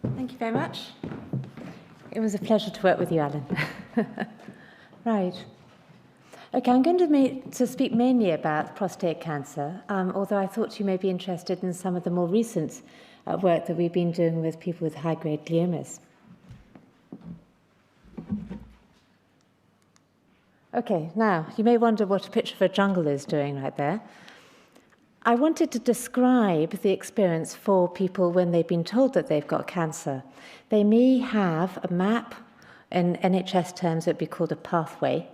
Thank you very much. It was a pleasure to work with you, Alan. Right. Okay, I'm going to speak mainly about prostate cancer, although I thought you may be interested in some of the more recent work that we've been doing with people with high-grade gliomas. Okay, now, you may wonder what a picture of a jungle is doing right there. I wanted to describe the experience for people when they've been told that they've got cancer. They may have a map, in NHS terms it would be called a pathway,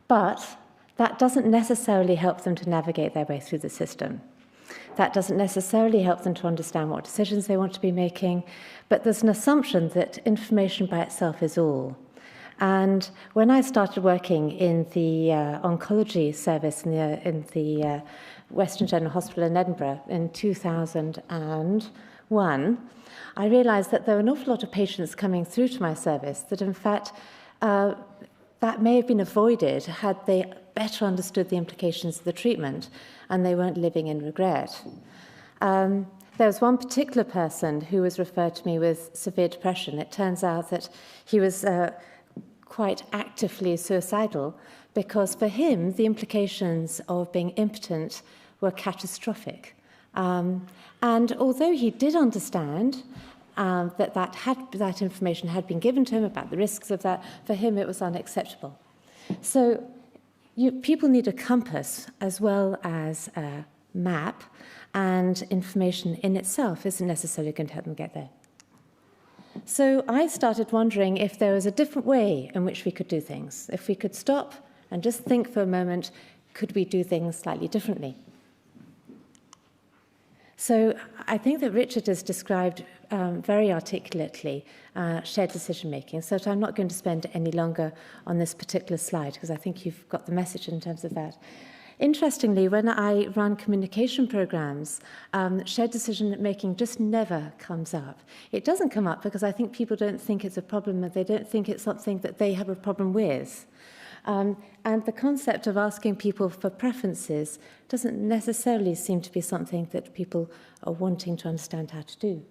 but that doesn't necessarily help them to navigate their way through the system. That doesn't necessarily help them to understand what decisions they want to be making, but there's an assumption that information by itself is all. And when I started working in the oncology service in the Western General Hospital in Edinburgh in 2001, I realized that there were an awful lot of patients coming through to my service that, in fact, that may have been avoided had they better understood the implications of the treatment and they weren't living in regret. There was one particular person who was referred to me with severe depression. It turns out that he was quite actively suicidal because for him the implications of being impotent were catastrophic. And although he did understand that information had been given to him about the risks of that, for him it was unacceptable. So people need a compass as well as a map, and information in itself isn't necessarily going to help them get there. So I started wondering if there was a different way in which we could do things. If we could stop and just think for a moment, could we do things slightly differently? So I think that Richard has described very articulately shared decision-making, so I'm not going to spend any longer on this particular slide because I think you've got the message in terms of that. Interestingly, when I run communication programs, shared decision-making just never comes up. It doesn't come up because I think people don't think it's a problem, and they don't think it's something that they have a problem with. And the concept of asking people for preferences doesn't necessarily seem to be something that people are wanting to understand how to do.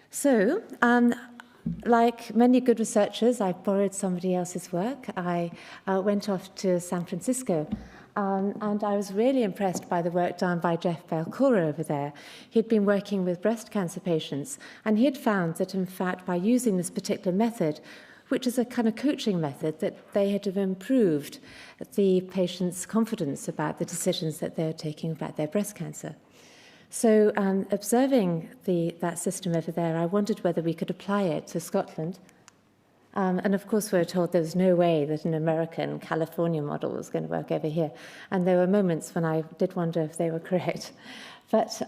So, like many good researchers, I borrowed somebody else's work. I went off to San Francisco, and I was really impressed by the work done by Jeff Belcora over there. He'd been working with breast cancer patients, and he had found that, in fact, by using this particular method, which is a kind of coaching method, that they had improved the patient's confidence about the decisions that they were taking about their breast cancer. So observing that system over there, I wondered whether we could apply it to Scotland. And of course, we were told there was no way that an American California model was going to work over here. And there were moments when I did wonder if they were correct. But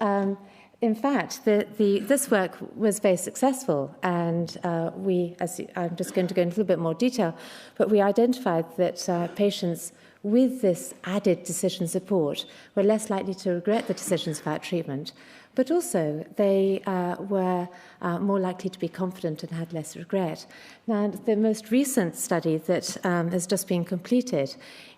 in fact, this work was very successful. And I'm just going to go into a little bit more detail, but we identified that patients with this added decision support were less likely to regret the decisions about treatment, but also they were more likely to be confident and had less regret. Now, the most recent study that has just been completed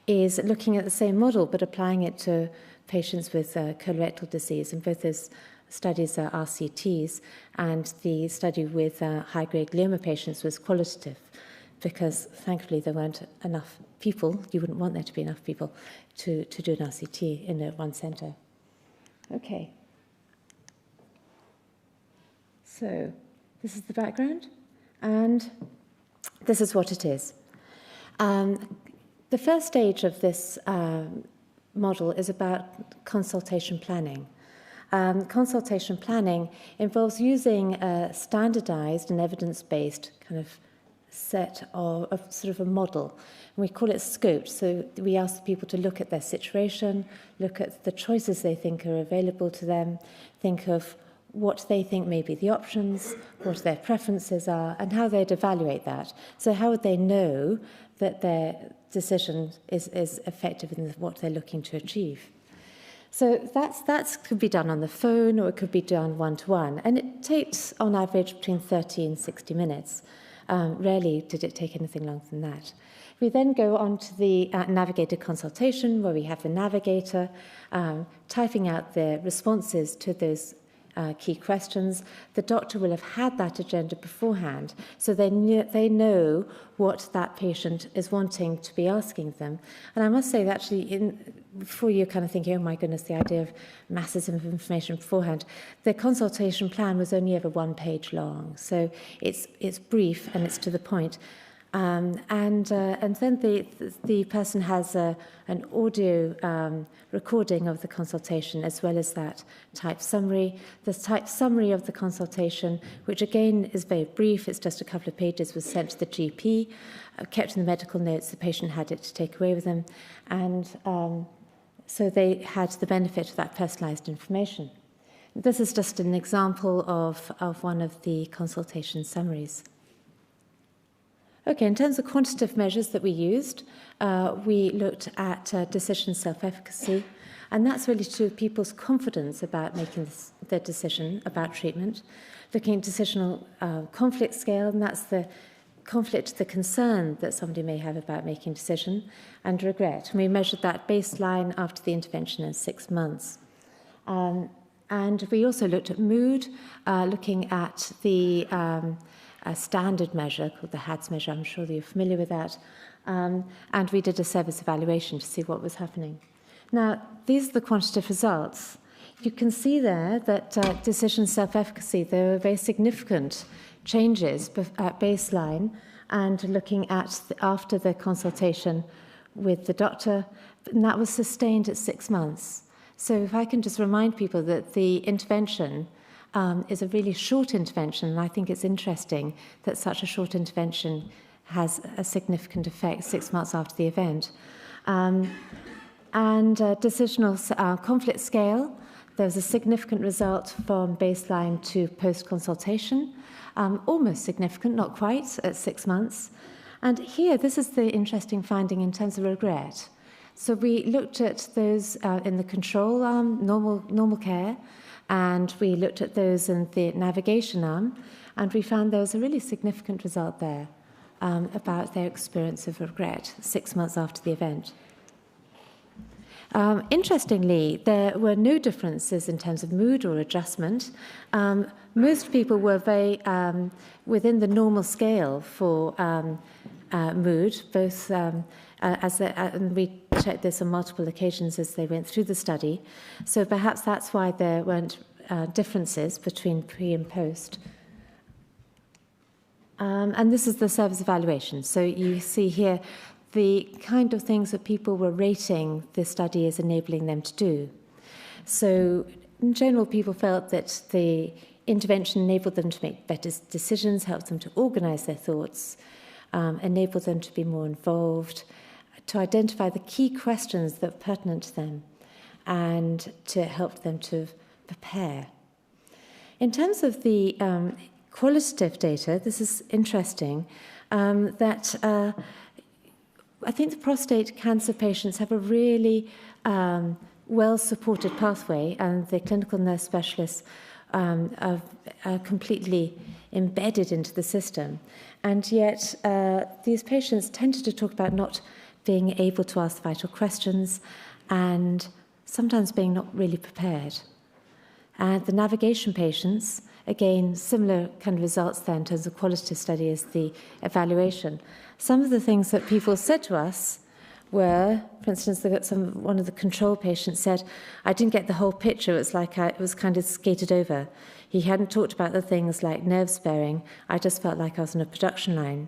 is looking at the same model, but applying it to patients with colorectal disease, and both those studies are RCTs, and the study with high-grade glioma patients was qualitative, because thankfully there weren't enough people, you wouldn't want there to be enough people, to do an RCT in one centre. Okay. So this is the background, and this is what it is. The first stage of this model is about consultation planning. Consultation planning involves using a standardized and evidence-based kind of set of sort of a model, and we call it scoped. So we ask people to look at their situation, look at the choices they think are available to them, think of what they think may be the options, what their preferences are, and how they'd evaluate that. So how would they know that their decision is effective in what they're looking to achieve? So that could be done on the phone, or it could be done one-to-one, and it takes, on average, between 30 and 60 minutes. Rarely did it take anything longer than that. We then go on to the navigated consultation, where we have the navigator typing out the responses to those key questions. The doctor will have had that agenda beforehand, so they know what that patient is wanting to be asking them. And I must say that actually, before you're kind of thinking, oh my goodness, the idea of masses of information beforehand, the consultation plan was only ever 1 page long, so it's brief and it's to the point. And then the person has an audio recording of the consultation as well as that type summary. The type summary of the consultation, which again is very brief, it's just a couple of pages, was sent to the GP, kept in the medical notes, the patient had it to take away with them, and so they had the benefit of that personalised information. This is just an example of one of the consultation summaries. Okay, in terms of quantitative measures that we used, we looked at decision self-efficacy, and that's really to do with people's confidence about making their decision about treatment. Looking at decisional conflict scale, and that's the conflict, the concern that somebody may have about making a decision, and regret. And we measured that baseline after the intervention in 6 months. And we also looked at mood, looking at the a standard measure called the HADS measure. I'm sure that you're familiar with that. And we did a service evaluation to see what was happening. Now, these are the quantitative results. You can see there that decision self-efficacy, there were very significant changes at baseline and looking at after the consultation with the doctor, and that was sustained at 6 months. So if I can just remind people that the intervention is a really short intervention, and I think it's interesting that such a short intervention has a significant effect 6 months after the event. Decisional conflict scale, there was a significant result from baseline to post-consultation, almost significant, not quite, at 6 months. And here, this is the interesting finding in terms of regret. So we looked at those in the control arm, normal care, and we looked at those in the navigation arm, and we found there was a really significant result there about their experience of regret 6 months after the event. Interestingly, there were no differences in terms of mood or adjustment. Most people were very within the normal scale for mood, both and we checked this on multiple occasions as they went through the study. So perhaps that's why there weren't differences between pre and post. And this is the service evaluation. So you see here the kind of things that people were rating the study as enabling them to do. So in general, people felt that the intervention enabled them to make better decisions, helped them to organize their thoughts, enabled them to be more involved, to identify the key questions that were pertinent to them, and to help them to prepare. In terms of the qualitative data, this is interesting, that I think the prostate cancer patients have a really well-supported pathway, and the clinical nurse specialists are completely embedded into the system. And yet these patients tended to talk about not being able to ask vital questions and sometimes being not really prepared. And the navigation patients, again, similar kind of results there in terms of qualitative study as the evaluation. Some of the things that people said to us were, for instance, one of the control patients said, I didn't get the whole picture, it was like it was kind of skated over. He hadn't talked about the things like nerve sparing, I just felt like I was on a production line.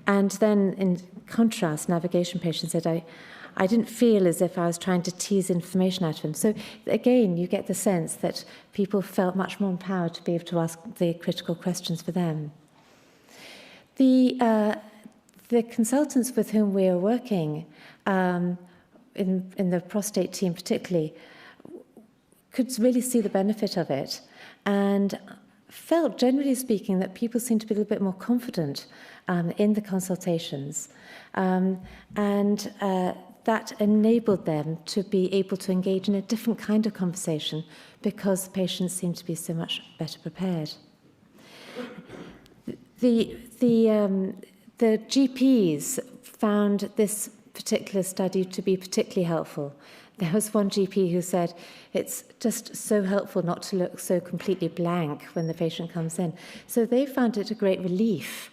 And then, in contrast, navigation patients said, I didn't feel as if I was trying to tease information out of him. So, again, you get the sense that people felt much more empowered to be able to ask the critical questions for them. The consultants with whom we are working, in the prostate team particularly, could really see the benefit of it and felt, generally speaking, that people seemed to be a little bit more confident in the consultations. That enabled them to be able to engage in a different kind of conversation because the patients seemed to be so much better prepared. The GPs found this particular study to be particularly helpful. There was one GP who said, it's just so helpful not to look so completely blank when the patient comes in. So they found it a great relief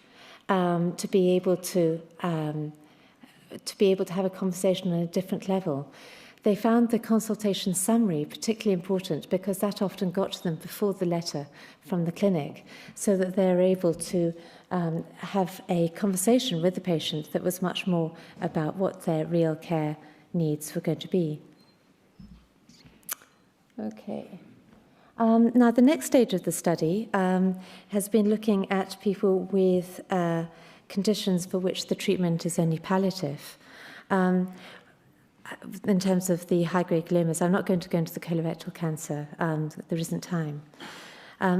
to be able to have a conversation on a different level. They found the consultation summary particularly important because that often got to them before the letter from the clinic, so that they're able to have a conversation with the patient that was much more about what their real care needs were going to be. Okay. Now, the next stage of the study has been looking at people with conditions for which the treatment is only palliative. In terms of the high-grade gliomas, I'm not going to go into the colorectal cancer. There isn't time.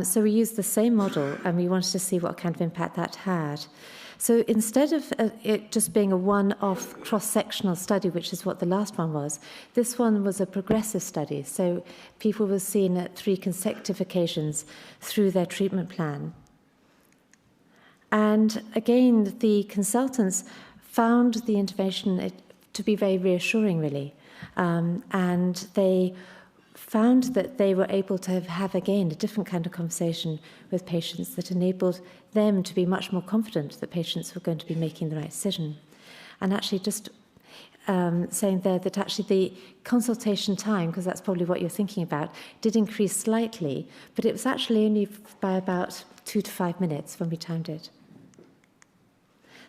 So we used the same model, and we wanted to see what kind of impact that had. So instead of it just being a one-off cross-sectional study, which is what the last one was, this one was a progressive study. So people were seen at 3 consecutive occasions through their treatment plan. And again, the consultants found the intervention to be very reassuring, really. And they found that they were able to have again, a different kind of conversation with patients that enabled them to be much more confident that patients were going to be making the right decision. And actually just saying there that actually the consultation time, because that's probably what you're thinking about, did increase slightly, but it was actually only by about 2 to 5 minutes when we timed it.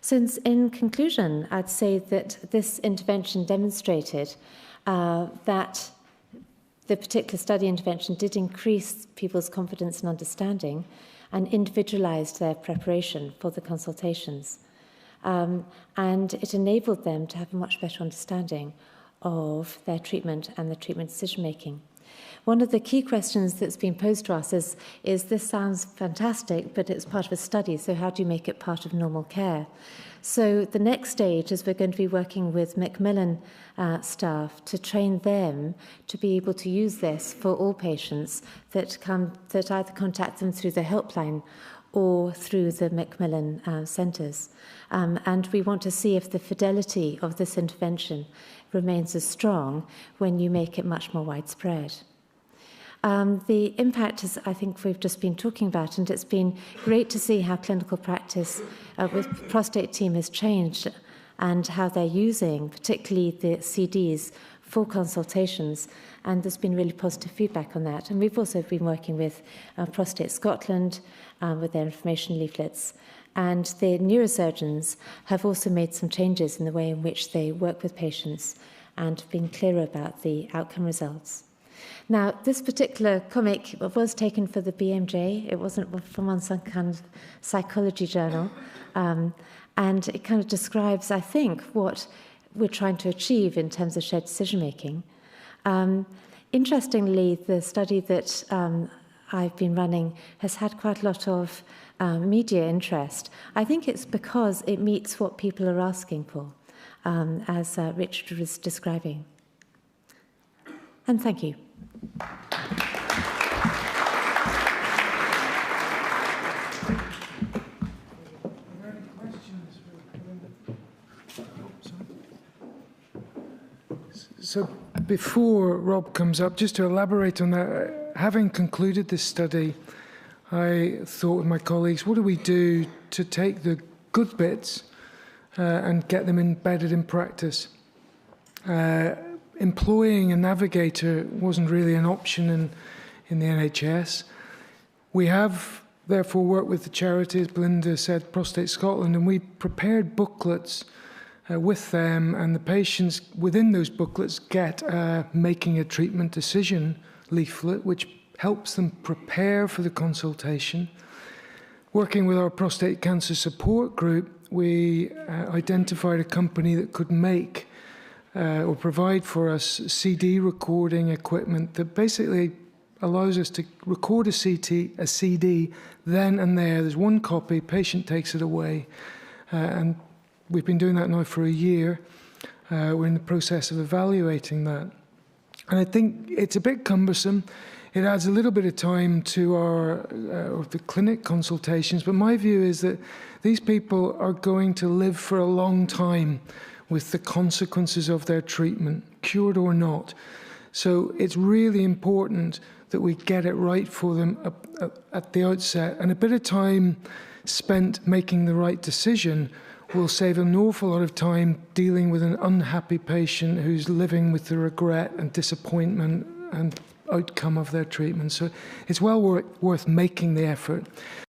So in conclusion, I'd say that this intervention demonstrated that the particular study intervention did increase people's confidence and understanding and individualized their preparation for the consultations. And it enabled them to have a much better understanding of their treatment and the treatment decision-making. One of the key questions that's been posed to us is this sounds fantastic, but it's part of a study, so how do you make it part of normal care? So the next stage is we're going to be working with Macmillan staff to train them to be able to use this for all patients that either contact them through the helpline or through the Macmillan centres. And we want to see if the fidelity of this intervention remains as strong when you make it much more widespread. The impact is, I think we've just been talking about, and it's been great to see how clinical practice with prostate team has changed and how they're using, particularly the CDs, for consultations, and there's been really positive feedback on that. And we've also been working with Prostate Scotland with their information leaflets, and the neurosurgeons have also made some changes in the way in which they work with patients and been clearer about the outcome results. Now, this particular comic was taken for the BMJ. It wasn't from some kind of psychology journal. And it kind of describes, I think, what we're trying to achieve in terms of shared decision-making. Interestingly, the study that I've been running has had quite a lot of media interest. I think it's because it meets what people are asking for, as Richard was describing. And thank you. So before Rob comes up, just to elaborate on that, having concluded this study, I thought with my colleagues, what do we do to take the good bits and get them embedded in practice? Employing a navigator wasn't really an option in the NHS. We have therefore worked with the charity, as Belinda said, Prostate Scotland, and we prepared booklets with them, and the patients within those booklets get making a treatment decision leaflet, which helps them prepare for the consultation. Working with our prostate cancer support group, we identified a company that could make or provide for us CD recording equipment that basically allows us to record a CD then and there. There's one copy, patient takes it away, and we've been doing that now for a year. We're in the process of evaluating that. And I think it's a bit cumbersome. It adds a little bit of time to our the clinic consultations, but my view is that these people are going to live for a long time with the consequences of their treatment, cured or not. So it's really important that we get it right for them at the outset. And a bit of time spent making the right decision will save an awful lot of time dealing with an unhappy patient who's living with the regret and disappointment and outcome of their treatment. So it's well worth making the effort.